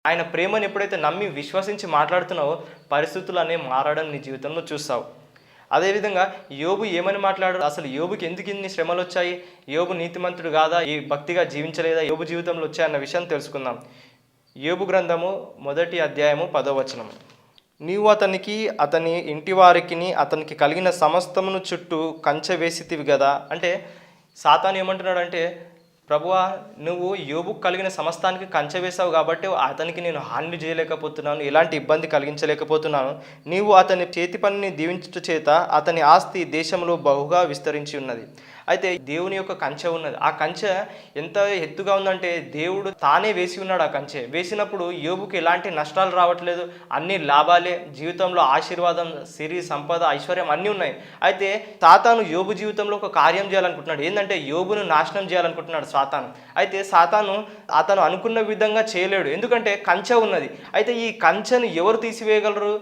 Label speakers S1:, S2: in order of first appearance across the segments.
S1: ఆయన ప్రేమను ఎప్పుడైతే నమ్మి విశ్వసించి మాట్లాడుతున్నావో పరిస్థితులు అనేవి మారడం నీ జీవితంలో చూస్తావు. అదేవిధంగా యోబు ఏమని మాట్లాడాడు, అసలు యోబుకి ఎందుకు ఇన్ని శ్రమలు వచ్చాయి, యోబు నీతిమంతుడు కాదా, ఈ భక్తిగా జీవించలేదా, యోబు జీవితంలో వచ్చాయన్న విషయాన్ని తెలుసుకుందాం. యోబు గ్రంథము 1వ అధ్యాయము 10వ వచనం. నీవు అతనికి అతని ఇంటి వారికిని అతనికి కలిగిన సమస్తమును చుట్టూ కంచె వేసితివి కదా. అంటే సాతాను ఏమంటున్నాడంటే, ప్రభువా నువ్వు యోబుకు కలిగిన సమస్తానికి కంచె వేసావు కాబట్టి అతనికి నేను హాని చేయలేకపోతున్నాను, ఎలాంటి ఇబ్బంది కలిగించలేకపోతున్నాను. నీవు అతని చేతి పనిని దీవించుట చేత అతని ఆస్తి దేశంలో బహుగా విస్తరించి ఉన్నది. అయితే దేవుని యొక్క కంచె ఉన్నది. ఆ కంచె ఎంత ఎత్తుగా ఉందంటే దేవుడు తానే వేసి ఉన్నాడు. ఆ కంచె వేసినప్పుడు యోబుకి ఎలాంటి నష్టాలు రావట్లేదు, అన్ని లాభాలే, జీవితంలో ఆశీర్వాదం, సిరి, సంపద, ఐశ్వర్యం అన్నీ ఉన్నాయి. అయితే సాతాను యోబు జీవితంలో ఒక కార్యం చేయాలనుకుంటున్నాడు. ఏంటంటే యోబును నాశనం చేయాలనుకుంటున్నాడు సాతాను. అయితే సాతాను అతను అనుకున్న విధంగా చేయలేడు, ఎందుకంటే కంచె ఉన్నది. అయితే ఈ కంచెను ఎవరు తీసివేయగలరు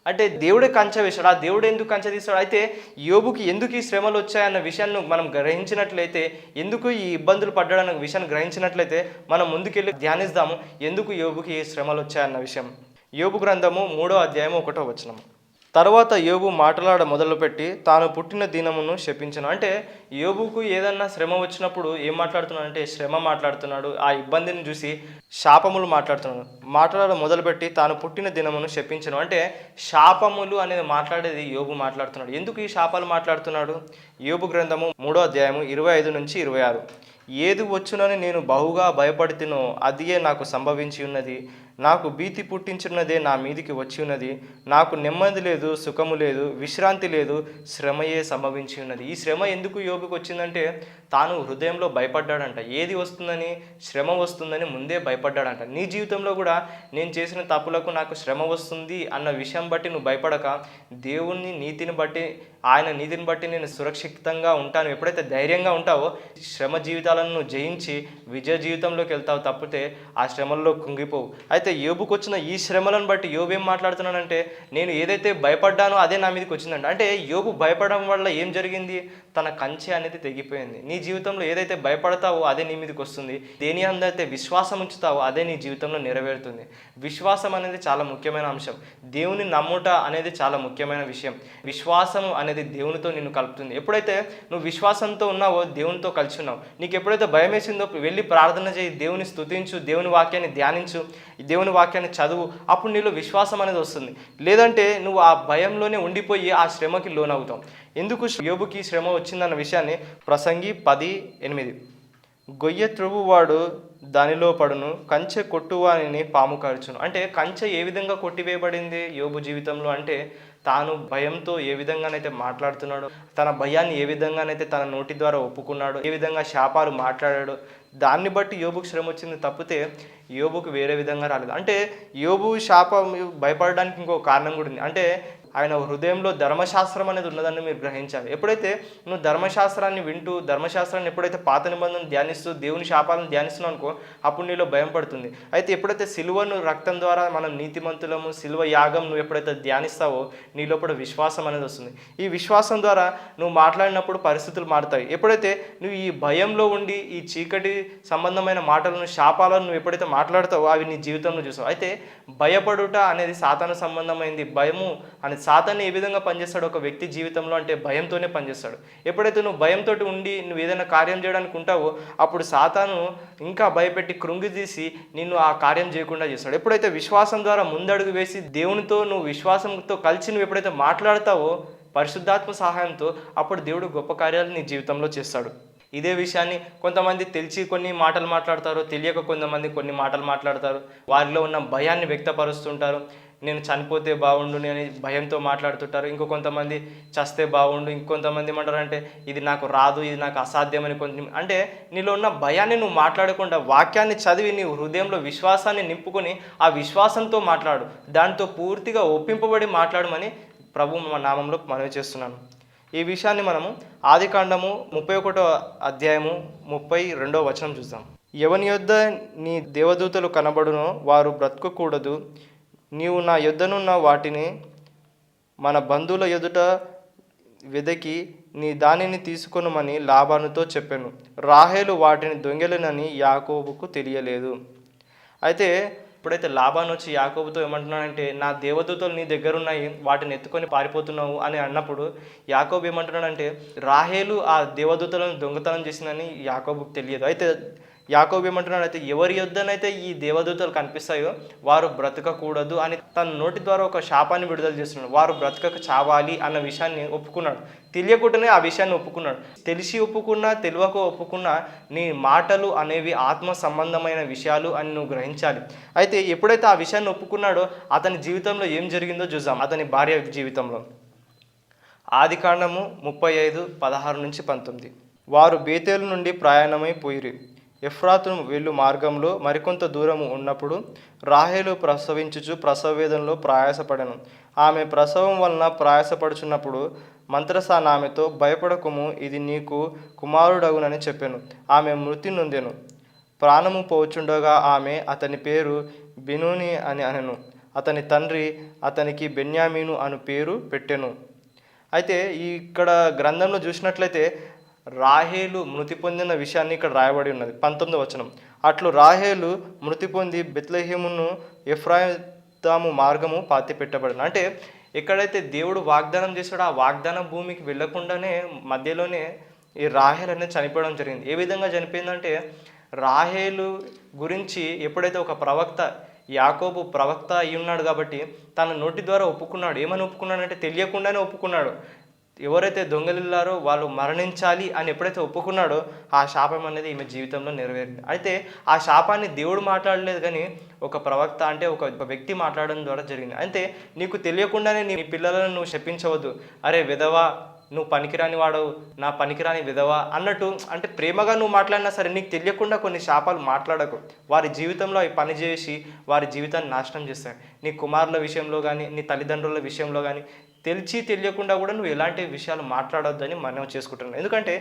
S1: అంటే దేవుడే కంచె వేశాడు. ఆ దేవుడు ఎందుకు కంచె తీస్తాడు? అయితే యోబుకి ఎందుకు ఈ శ్రమలు వచ్చాయన్న విషయాన్ని మనం గ్రహించినట్లయితే, ఎందుకు ఈ ఇబ్బందులు పడ్డాడన్న విషయాన్ని గ్రహించినట్లయితే మనం ముందుకెళ్ళి ధ్యానిద్దాము ఎందుకు యోబుకి ఈ శ్రమలు వచ్చాయన్న విషయం. యోబు గ్రంథము 3వ అధ్యాయము 1వ వచనం. తర్వాత యోబు మాట్లాడ మొదలుపెట్టి తాను పుట్టిన దినమును శపించను. అంటే యోబుకు ఏదన్నా శ్రమ వచ్చినప్పుడు ఏం మాట్లాడుతున్నాడు అంటే శ్రమ మాట్లాడుతున్నాడు. ఆ ఇబ్బందిని చూసి శాపములు మాట్లాడుతున్నాడు. మాట్లాడ మొదలుపెట్టి తాను పుట్టిన దినమును శపించను. అంటే శాపములు అనేది మాట్లాడేది యోబు మాట్లాడుతున్నాడు. ఎందుకు ఈ శాపాలు మాట్లాడుతున్నాడు? యోబు గ్రంథము 3వ అధ్యాయము 25 నుంచి 26. ఏది వచ్చునని నేను బహుగా భయపడుతునో అదియే నాకు సంభవించి ఉన్నది. నాకు భీతి పుట్టించున్నదే నా మీదికి వచ్చి ఉన్నది. నాకు నెమ్మది లేదు, సుఖము లేదు, విశ్రాంతి లేదు, శ్రమయే సంభవించి ఉన్నది. ఈ శ్రమ ఎందుకు యోబుకు వచ్చిందంటే తాను హృదయంలో భయపడ్డాడంట. ఏది వస్తుందని, శ్రమ వస్తుందని ముందే భయపడ్డాడంట. నీ జీవితంలో కూడా నేను చేసిన తప్పులకు నాకు శ్రమ వస్తుంది అన్న విషయం బట్టి నువ్వు భయపడక, దేవుని నీతిని బట్టి, ఆయన నీతిని బట్టి నేను సురక్షితంగా ఉంటాను ఎప్పుడైతే ధైర్యంగా ఉంటావో శ్రమ జీవితాలను నువ్వు జయించి విజయ జీవితంలోకి వెళ్తావు, తప్పితే ఆ శ్రమల్లో కుంగిపోవు. అయితే యోబుకు వచ్చిన ఈ శ్రమలను బట్టి యోబు ఏం మాట్లాడుతున్నాడంటే, నేను ఏదైతే భయపడ్డానో అదే నా మీదకి వచ్చిందంట. అంటే యోబు భయపడడం వల్ల ఏం జరిగింది? తన కంచె అనేది తెగిపోయింది. నీ జీవితంలో ఏదైతే భయపడతావో అదే నీ మీదకి వస్తుంది. దేని అందైతే విశ్వాసం ఉంచుతావో అదే నీ జీవితంలో నెరవేరుతుంది. విశ్వాసం అనేది చాలా ముఖ్యమైన అంశం. దేవుని నమ్ముట అనేది చాలా ముఖ్యమైన విషయం. విశ్వాసం అనేది దేవునితో నిన్ను కలుపుతుంది. ఎప్పుడైతే నువ్వు విశ్వాసంతో ఉన్నావో దేవునితో కలిసి ఉన్నావు. నీకు ఎప్పుడైతే భయం వేసిందో వెళ్ళి ప్రార్థన చేయి, దేవుని స్తుతించు, దేవుని వాక్యాన్ని ధ్యానించు, దేవుని వాక్యాన్ని చదువు. అప్పుడు నీలో విశ్వాసం అనేది వస్తుంది. లేదంటే నువ్వు ఆ భయంలోనే ఉండిపోయి ఆ శ్రమకి లోనవుతావు. ఎందుకు యోబుకి శ్రమ వచ్చిందన్న విషయాన్ని ప్రసంగి 10:8. గొయ్య త్రువువాడు దానిలో పడును, కంచె కొట్టువానిని పాము కరుచును. అంటే కంచె ఏ విధంగా కొట్టివేయబడింది యోబు జీవితంలో అంటే, తాను భయంతో ఏ విధంగానైతే మాట్లాడుతున్నాడో, తన భయాన్ని ఏ విధంగానైతే తన నోటి ద్వారా ఒప్పుకున్నాడో, ఏ విధంగా శాపాలు మాట్లాడాడో దాన్ని బట్టి యోబుకు శ్రమ వచ్చింది, తప్పితే యోబుకు వేరే విధంగా రాలేదు. అంటే యోబు శాపం భయపడడానికి ఇంకో కారణం కూడా ఉంది. అంటే ఆయన హృదయంలో ధర్మశాస్త్రం అనేది ఉన్నదని మీరు గ్రహించాలి. ఎప్పుడైతే నువ్వు ధర్మశాస్త్రాన్ని వింటూ, ధర్మశాస్త్రాన్ని ఎప్పుడైతే పాత నిబంధనను ధ్యానిస్తూ దేవుని శాపాలను ధ్యానిస్తున్నావు అనుకో, అప్పుడు నీలో భయం పడుతుంది. అయితే ఎప్పుడైతే సిలువను రక్తం ద్వారా మనం నీతిమంతులము, సిలువ యాగం నువ్వు ఎప్పుడైతే ధ్యానిస్తావో నీ లోపల విశ్వాసం అనేది వస్తుంది. ఈ విశ్వాసం ద్వారా నువ్వు మాట్లాడినప్పుడు పరిస్థితులు మారుతాయి. ఎప్పుడైతే నువ్వు ఈ భయంలో ఉండి ఈ చీకటి సంబంధమైన మాటలను, శాపాలను నువ్వు ఎప్పుడైతే మాట్లాడతావో అవి నీ జీవితంలో చూస్తావు. అయితే భయపడుట అనేది సాతాను సంబంధమైంది. భయము అనేది సాతాను ఏ విధంగా పనిచేస్తాడు ఒక వ్యక్తి జీవితంలో అంటే భయంతోనే పనిచేస్తాడు. ఎప్పుడైతే నువ్వు భయంతో ఉండి నువ్వు ఏదైనా కార్యం చేయడానికి ఉంటావో అప్పుడు సాతాను ఇంకా భయపెట్టి కృంగి తీసి నిన్ను ఆ కార్యం చేయకుండా చేస్తాడు. ఎప్పుడైతే విశ్వాసం ద్వారా ముందడుగు వేసి దేవునితో నువ్వు విశ్వాసంతో కలిసి నువ్వు ఎప్పుడైతే మాట్లాడతావో పరిశుద్ధాత్మ సహాయంతో, అప్పుడు దేవుడు గొప్ప కార్యాలు నీ జీవితంలో చేస్తాడు. ఇదే విషయాన్ని కొంతమంది తెలిసి కొన్ని మాటలు మాట్లాడతారు, తెలియక కొంతమంది కొన్ని మాటలు మాట్లాడతారు. వారిలో ఉన్న భయాన్ని వ్యక్తపరుస్తుంటారు. నేను చనిపోతే బాగుండు అని భయంతో మాట్లాడుతుంటారు. కొంతమంది చస్తే బాగుండు, ఇంకొంతమంది ఏమంటారంటే ఇది నాకు రాదు, ఇది నాకు అసాధ్యమని. అంటే నీలో ఉన్న భయాన్ని నువ్వు మాట్లాడకుండా వాక్యాన్ని చదివి నీ హృదయంలో విశ్వాసాన్ని నింపుకొని ఆ విశ్వాసంతో మాట్లాడు. దాంతో పూర్తిగా ఒప్పింపబడి మాట్లాడమని ప్రభు నామంలో మనవి చేస్తున్నాను. ఈ విషయాన్ని మనము ఆదికాండము 31వ అధ్యాయము 32వ వచనం చూద్దాం. ఎవని యొద్ద నీ దేవదూతలు కనబడునో వారు బ్రతకకూడదు. నీవు నా యొద్దనున్న వాటిని మన బంధువుల ఎదుట వెదకి నీ దానిని తీసుకొనుమని లాబానుతో చెప్పాను. రాహేలు వాటిని దొంగలనని యాకోబుకు తెలియలేదు. అయితే ఎప్పుడైతే లాబాను వచ్చి యాకోబుతో ఏమంటున్నాడంటే, నా దేవదూతలు నీ దగ్గర ఉన్నాయి, వాటిని ఎత్తుకొని పారిపోతున్నావు అని అన్నప్పుడు యాకోబు ఏమంటున్నాడంటే, రాహేలు ఆ దేవదూతలను దొంగతనం చేసిందని యాకోబుకు తెలియదు. అయితే యాకోబు ఏమంటున్నాడు, అయితే ఎవరి యొద్దనైతే ఈ దేవదూతలు కనిపిస్తాయో వారు బ్రతకకూడదు అని తన నోటి ద్వారా ఒక శాపాన్ని విడుదల చేస్తున్నాడు. వారు బ్రతకక చావాలి అన్న విషయాన్ని ఒప్పుకున్నాడు. తెలియకుండానే ఆ విషయాన్ని ఒప్పుకున్నాడు. తెలిసి ఒప్పుకున్నా తెలియక ఒప్పుకున్నా నీ మాటలు అనేవి ఆత్మ సంబంధమైన విషయాలు అని నువ్వు గ్రహించాలి. అయితే ఎప్పుడైతే ఆ విషయాన్ని ఒప్పుకున్నాడో అతని జీవితంలో ఏం జరిగిందో చూద్దాం. అతని భార్య జీవితంలో ఆదికాండము 35:16-19. వారు బేతేలు నుండి ప్రయాణమై పోయిరి. ఎఫ్రాతును వెళ్ళు మార్గంలో మరికొంత దూరము ఉన్నప్పుడు రాహేలు ప్రసవించుచు ప్రసవ వేదనలో ప్రయాసపడెను. ఆమె ప్రసవం వలన ప్రయాసపడుచున్నప్పుడు మంత్రసాన ఆమెతో, భయపడకుము, ఇది నీకు కుమారుడగునని చెప్పెను. ఆమె మృతి నొందెను. ప్రాణము పోచుండగా ఆమె అతని పేరు బెనూని అని అనెను. అతని తండ్రి అతనికి బెన్యామీను అను పేరు పెట్టెను. అయితే ఇక్కడ గ్రంథంలో చూసినట్లయితే రాహేలు మృతి పొందిన విషయాన్ని ఇక్కడ రాయబడి ఉన్నది. 19వ వచనం. అట్లు రాహేలు మృతి పొంది బెత్లెహేమును ఎఫ్రాయిము మార్గము పాతిపెట్టబడిన. అంటే ఎక్కడైతే దేవుడు వాగ్దానం చేశాడో ఆ వాగ్దాన భూమికి వెళ్లకుండానే మధ్యలోనే ఈ రాహేల్ అనేది చనిపోవడం జరిగింది. ఏ విధంగా చనిపోయిందంటే, రాహేలు గురించి ఎప్పుడైతే ఒక ప్రవక్త, యాకోబు ప్రవక్త అయి ఉన్నాడు కాబట్టి తన నోటి ద్వారా ఒప్పుకున్నాడు. ఏమని ఒప్పుకున్నాడంటే, తెలియకుండానే ఒప్పుకున్నాడు. ఎవరైతే దొంగలిల్లారో వాళ్ళు మరణించాలి అని ఎప్పుడైతే ఒప్పుకున్నాడో ఆ శాపం అనేది ఈమె జీవితంలో నెరవేరింది. అయితే ఆ శాపాన్ని దేవుడు మాట్లాడలేదు, కానీ ఒక ప్రవక్త అంటే ఒక వ్యక్తి మాట్లాడడం ద్వారా జరిగింది. అయితే నీకు తెలియకుండానే నీ పిల్లలను నువ్వు శపించవద్దు. అరే విధవా, నువ్వు పనికిరాని వాడవు, నా పనికిరాని విధవా అన్నట్టు, అంటే ప్రేమగా నువ్వు మాట్లాడినా సరే నీకు తెలియకుండా కొన్ని శాపాలు మాట్లాడకు. వారి జీవితంలో అవి పనిచేసి వారి జీవితాన్ని నాశనం చేస్తాయి. నీ కుమారుల విషయంలో కానీ నీ తల్లిదండ్రుల విషయంలో కానీ తెలియకుండా కూడా నువ్వు ఎలాంటి విషయాలు మాట్లాడొద్దని మనం చేసుకుంటున్నావు. ఎందుకంటే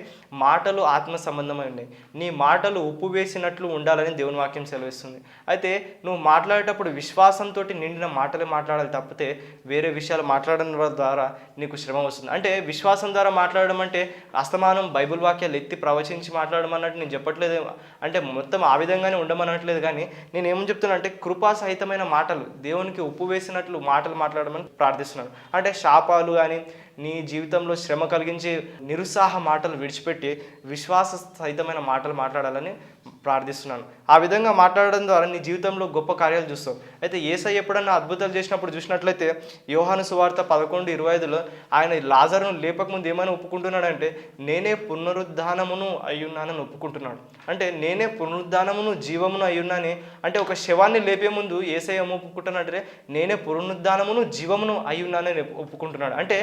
S1: మాటలు ఆత్మ సంబంధమై ఉన్నాయి. నీ మాటలు ఉప్పు వేసినట్లు ఉండాలని దేవుని వాక్యం సెలవిస్తుంది. అయితే నువ్వు మాట్లాడేటప్పుడు విశ్వాసంతో నిండిన మాటలే మాట్లాడాలి తప్పితే వేరే విషయాలు మాట్లాడడం ద్వారా నీకు శ్రమ వస్తుంది. అంటే విశ్వాసం ద్వారా మాట్లాడడం అంటే అస్తమానం బైబిల్ వాక్యాలు ఎత్తి ప్రవచించి మాట్లాడడం అన్నట్టు నేను చెప్పట్లేదు. అంటే మొత్తం ఆ విధంగానే ఉండమనట్లేదు, కానీ నేను ఏమని చెప్తున్నా అంటే కృపా సహితమైన మాటలు, దేవునికి ఉప్పు వేసినట్లు మాటలు మాట్లాడమని ప్రార్థిస్తున్నాను. అంటే శాపాలు కానీ నీ జీవితంలో శ్రమ కలిగించి నిరుత్సాహ మాటలు విడిచిపెట్టి విశ్వాస సహితమైన మాటలు మాట్లాడాలని ప్రార్థిస్తున్నాను. ఆ విధంగా మాట్లాడడం ద్వారా నీ జీవితంలో గొప్ప కార్యాలు చూస్తావు. అయితే యేసయ్య ఎప్పుడన్నా అద్భుతాలు చేసినప్పుడు చూసినట్లయితే యోహాను సువార్త 11:25లో ఆయన లాజరును లేపకముందు ఏమైనా ఒప్పుకుంటున్నాడంటే, నేనే పునరుద్ధానమును అయ్యున్నానని ఒప్పుకుంటున్నాడు. అంటే నేనే పునరుద్ధానమును జీవమును అయ్యున్నాని అంటే ఒక శవాన్ని లేపే ముందు యేసయ్య ఒప్పుకుంటున్నాడంటే నేనే పునరుద్ధానమును జీవమును అయ్యున్నానని ఒప్పుకుంటున్నాడు. అంటే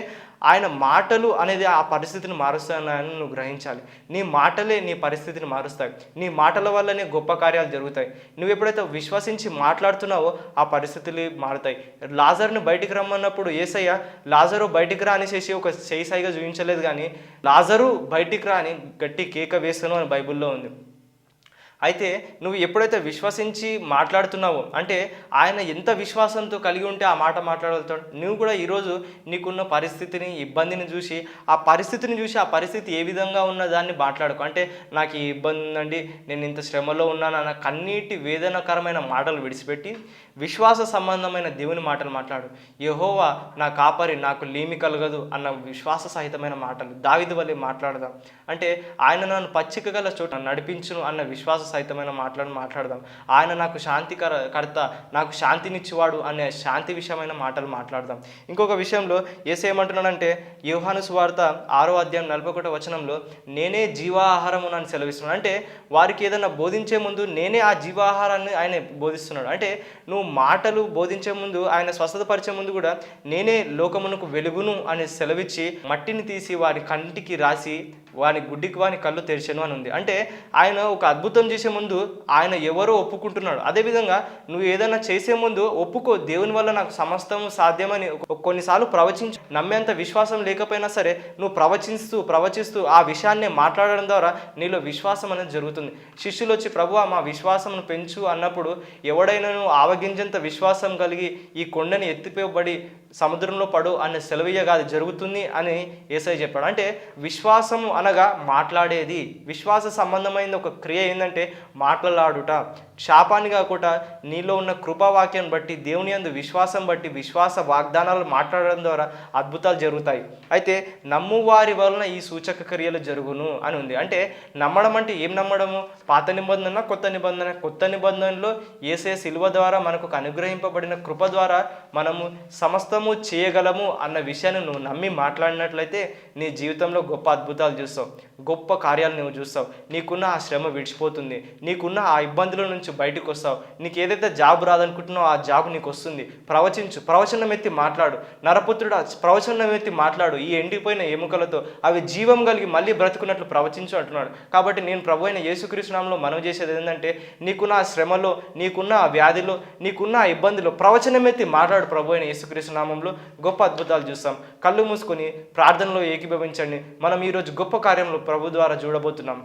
S1: ఆయన మాటలు అనేది ఆ పరిస్థితిని మారుస్తాయని నువ్వు గ్రహించాలి. నీ మాటలే నీ పరిస్థితిని మారుస్తాయి. నీ మాటల వల్లనే గొప్ప కార్యాలు జరుగుతాయి. నువ్వు ఎప్పుడైతే విశ్వసించి మాట్లాడుతున్నావో ఆ పరిస్థితులు మారుతాయి. లాజరుని బయటికి రమ్మన్నప్పుడు యేసయ్య లాజరు బయటికి రా అనేసి ఒక చేయిసాయిగా చూపించలేదు, కానీ లాజరు బయటికి రా అని గట్టి కేక వేస్తాను అని బైబిల్లో ఉంది. అయితే నువ్వు ఎప్పుడైతే విశ్వసించి మాట్లాడుతున్నావో అంటే ఆయన ఎంత విశ్వాసంతో కలిగి ఉంటే ఆ మాట మాట్లాడగలుగుతాడు. నువ్వు కూడా ఈరోజు నీకున్న పరిస్థితిని, ఇబ్బందిని చూసి ఆ పరిస్థితి ఏ విధంగా ఉన్న దాన్ని మాట్లాడుకో. అంటే నాకు ఈ ఇబ్బంది ఉందండి, నేను ఇంత శ్రమలో ఉన్నాను అన్న కన్నీటి వేదనకరమైన మాటలు విడిచిపెట్టి విశ్వాస సంబంధమైన దేవుని మాటలు మాట్లాడు. యెహోవా నా కాపరి, నాకు లేమి కలగదు అన్న విశ్వాస సహితమైన మాటలు దావీదు వలె మాట్లాడదాం. అంటే ఆయన నన్ను పచ్చిక గల చోట నడిపించును అన్న విశ్వాస సహితమైన మాట్లాడదాం. ఆయన నాకు శాంతికర్త, నాకు శాంతినిచ్చేవాడు అనే శాంతి విషయమైన మాటలు మాట్లాడదాం. ఇంకొక విషయంలో యేసు ఏమంటున్నాడంటే యోహాను సువార్త 6:41 నేనే జీవాహారము అని సెలవిస్తున్నాడు. అంటే వారికి ఏదైనా బోధించే ముందు నేనే ఆ జీవాహారాన్ని ఆయన బోధిస్తున్నాడు. అంటే నువ్వు మాటలు బోధించే ముందు, ఆయన స్వస్థతపరిచే ముందు కూడా నేనే లోకమునకు వెలుగును అని సెలవిచ్చి మట్టిని తీసి వారి కంటికి రాసి వాని గుడ్డికి వాని కళ్ళు తెరిచెను అని ఉంది. అంటే ఆయన ఒక అద్భుతం చేసే ముందు ఆయన ఎవరో ఒప్పుకుంటున్నాడు. అదేవిధంగా నువ్వు ఏదైనా చేసే ముందు ఒప్పుకో, దేవుని వల్ల నాకు సమస్తము సాధ్యమని. కొన్నిసార్లు ప్రవచించి నమ్మేంత విశ్వాసం లేకపోయినా సరే నువ్వు ప్రవచిస్తూ ఆ విషయాన్ని మాట్లాడడం ద్వారా నీలో విశ్వాసం అనేది జరుగుతుంది. శిష్యులు వచ్చి ప్రభువా మా విశ్వాసమును పెంచు అన్నప్పుడు ఎవడైనా ఆవగింజంత విశ్వాసం కలిగి ఈ కొండని ఎత్తిపోబడి సముద్రంలో పడు అనే సెలవీయగా అది జరుగుతుంది అని యేసయ్య చెప్పాడు. అంటే విశ్వాసము అనగా మాట్లాడేది. విశ్వాస సంబంధమైన ఒక క్రియ ఏంటంటే మాట్లాడుట. శాపాన్ని కాకుండా నీలో ఉన్న కృపావాక్యం బట్టి, దేవుని యందు విశ్వాసం బట్టి, విశ్వాస వాగ్దానాలు మాట్లాడడం ద్వారా అద్భుతాలు జరుగుతాయి. అయితే నమ్ము వారి వలన ఈ సూచక క్రియలు జరుగును అని ఉంది. అంటే నమ్మడం అంటే ఏం నమ్మడము? పాత నిబంధన, కొత్త నిబంధన. కొత్త నిబంధనలో యేసయ్య శిలువ ద్వారా మనకు అనుగ్రహింపబడిన కృప ద్వారా మనము సమస్తము చేయగలము అన్న విషయాన్ని నువ్వు నమ్మి మాట్లాడినట్లయితే నీ జీవితంలో గొప్ప అద్భుతాలు చూస్తావు, గొప్ప కార్యాలు నువ్వు చూస్తావు. నీకున్న ఆ శ్రమ విడిచిపోతుంది, నీకున్న ఆ ఇబ్బందుల నుంచి బయటకు వస్తావు. నీకు ఏదైతే జాబ్ రాదనుకుంటున్నావో ఆ జాబ్ నీకు వస్తుంది. ప్రవచించు, ప్రవచనం ఎత్తి మాట్లాడు. నరపుత్రుడు ప్రవచనం ఎత్తి మాట్లాడు. ఈ ఎండిపోయిన ఎముకలతో అవి జీవం కలిగి మళ్ళీ బ్రతుకున్నట్లు ప్రవచించు అంటున్నాడు. కాబట్టి నేను ప్రభు అయిన యేసుక్రీస్తు నామములో మనవి చేసేది ఏంటంటే, నీకున్న ఆ శ్రమలో, నీకున్న ఆ వ్యాధిలో, నీకున్న ఆ ఇబ్బందిలో ప్రవచనం ఎత్తి మాట్లాడు. ప్రభు అయిన యేసుక్రీస్తు నామములో గొప్ప అద్భుతాలు చూస్తాం. కళ్ళు మూసుకొని ప్రార్థనలో ఏకీభవించండి. మనం ఈరోజు గొప్ప కార్యంలో ప్రభు ద్వారా చూడబోతున్నాం.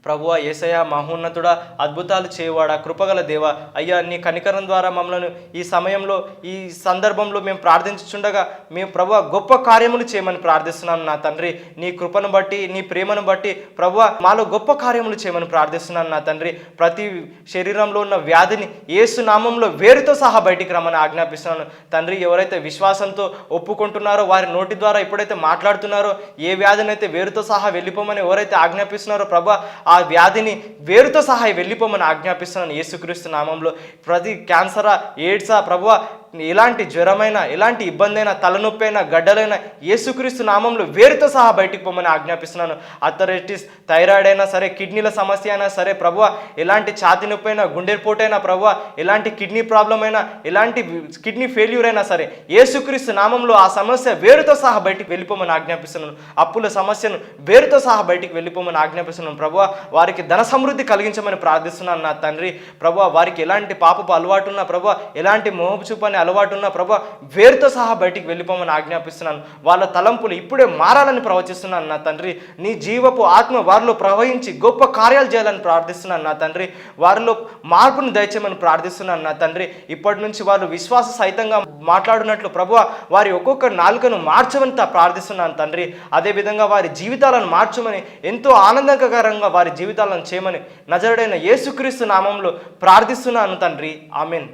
S1: ప్రభువా, యేసయ్య మహోన్నతుడా, అద్భుతాలు చేయవాడా, కృపగల దేవా, అయ్యా నీ కనికరం ద్వారా మమ్మల్ని ఈ సమయంలో, ఈ సందర్భంలో మేము ప్రార్థించుచుండగా మేము ప్రభువా గొప్ప కార్యములు చేయమని ప్రార్థిస్తున్నాను నా తండ్రి. నీ కృపను బట్టి, నీ ప్రేమను బట్టి ప్రభువా మాలో గొప్ప కార్యములు చేయమని ప్రార్థిస్తున్నాను నా తండ్రి. ప్రతి శరీరంలో ఉన్న వ్యాధిని యేసు నామంలో వేరుతో సహా బయటికి రమ్మని ఆజ్ఞాపిస్తున్నాను తండ్రి. ఎవరైతే విశ్వాసంతో ఒప్పుకుంటున్నారో, వారి నోటి ద్వారా ఎప్పుడైతే మాట్లాడుతున్నారో, ఏ వ్యాధినైతే వేరుతో సహా వెళ్ళిపోమని ఎవరైతే ఆజ్ఞాపిస్తున్నారో ప్రభువా, ఆ వ్యాధిని వేరుతో సహా వెళ్ళిపోమని ఆజ్ఞాపిస్తున్నాను యేసుక్రీస్తు నామంలో. ప్రతి క్యాన్సరా, ఎయిడ్సా ప్రభువా, ఎలాంటి జ్వరమైనా, ఎలాంటి ఇబ్బంది అయినా, తలనొప్పి అయినా, గడ్డలైనా యేసుక్రీస్తు నామంలో వేరుతో సహా బయటికి పోమని ఆజ్ఞాపిస్తున్నాను. అథరైటిస్, థైరాయిడ్ అయినా సరే, కిడ్నీల సమస్య అయినా సరే ప్రభువా, ఎలాంటి ఛాతి నొప్పి అయినా, గుండెపోటు అయినా ప్రభువా, ఎలాంటి కిడ్నీ ప్రాబ్లం అయినా, ఎలాంటి కిడ్నీ ఫెయిల్యూర్ అయినా సరే యేసుక్రీస్తు నామంలో ఆ సమస్య వేరుతో సహా బయటికి వెళ్ళిపోమని ఆజ్ఞాపిస్తున్నాను. అప్పుల సమస్యను వేరుతో సహా బయటికి వెళ్ళిపోమని ఆజ్ఞాపిస్తున్నాను. ప్రభువా వారికి ధన సమృద్ధి కలిగించమని ప్రార్థిస్తున్నాను నా తండ్రి. ప్రభువా వారికి ఎలాంటి పాపపు అలవాటు ఉన్నా ప్రభువా, ఎలాంటి మోహపు చూపు అనే అలవాటు ఉన్న ప్రభువా వేరుతో సహా బయటికి వెళ్ళిపోమని ఆజ్ఞాపిస్తున్నాను. వాళ్ళ తలంపులు ఇప్పుడే మారాలని ప్రవచిస్తున్నాను నా తండ్రి. నీ జీవపు ఆత్మ వారిలో ప్రవహించి గొప్ప కార్యాలు చేయాలని ప్రార్థిస్తున్నాను నా తండ్రి. వారిలో మార్పును దయచేయమని ప్రార్థిస్తున్నాను నా తండ్రి. ఇప్పటి నుంచి వారు విశ్వాస సహితంగా మాట్లాడినట్లు ప్రభువా వారి ఒక్కొక్క నాలుకను మార్చమని ప్రార్థిస్తున్నాను తండ్రి. అదేవిధంగా వారి జీవితాలను మార్చమని, ఎంతో ఆనందకరంగా వారి జీవితాలను చేయమని నజరుడైన యేసుక్రీస్తు నామంలో ప్రార్థిస్తున్నాను తండ్రి. ఆమెన్.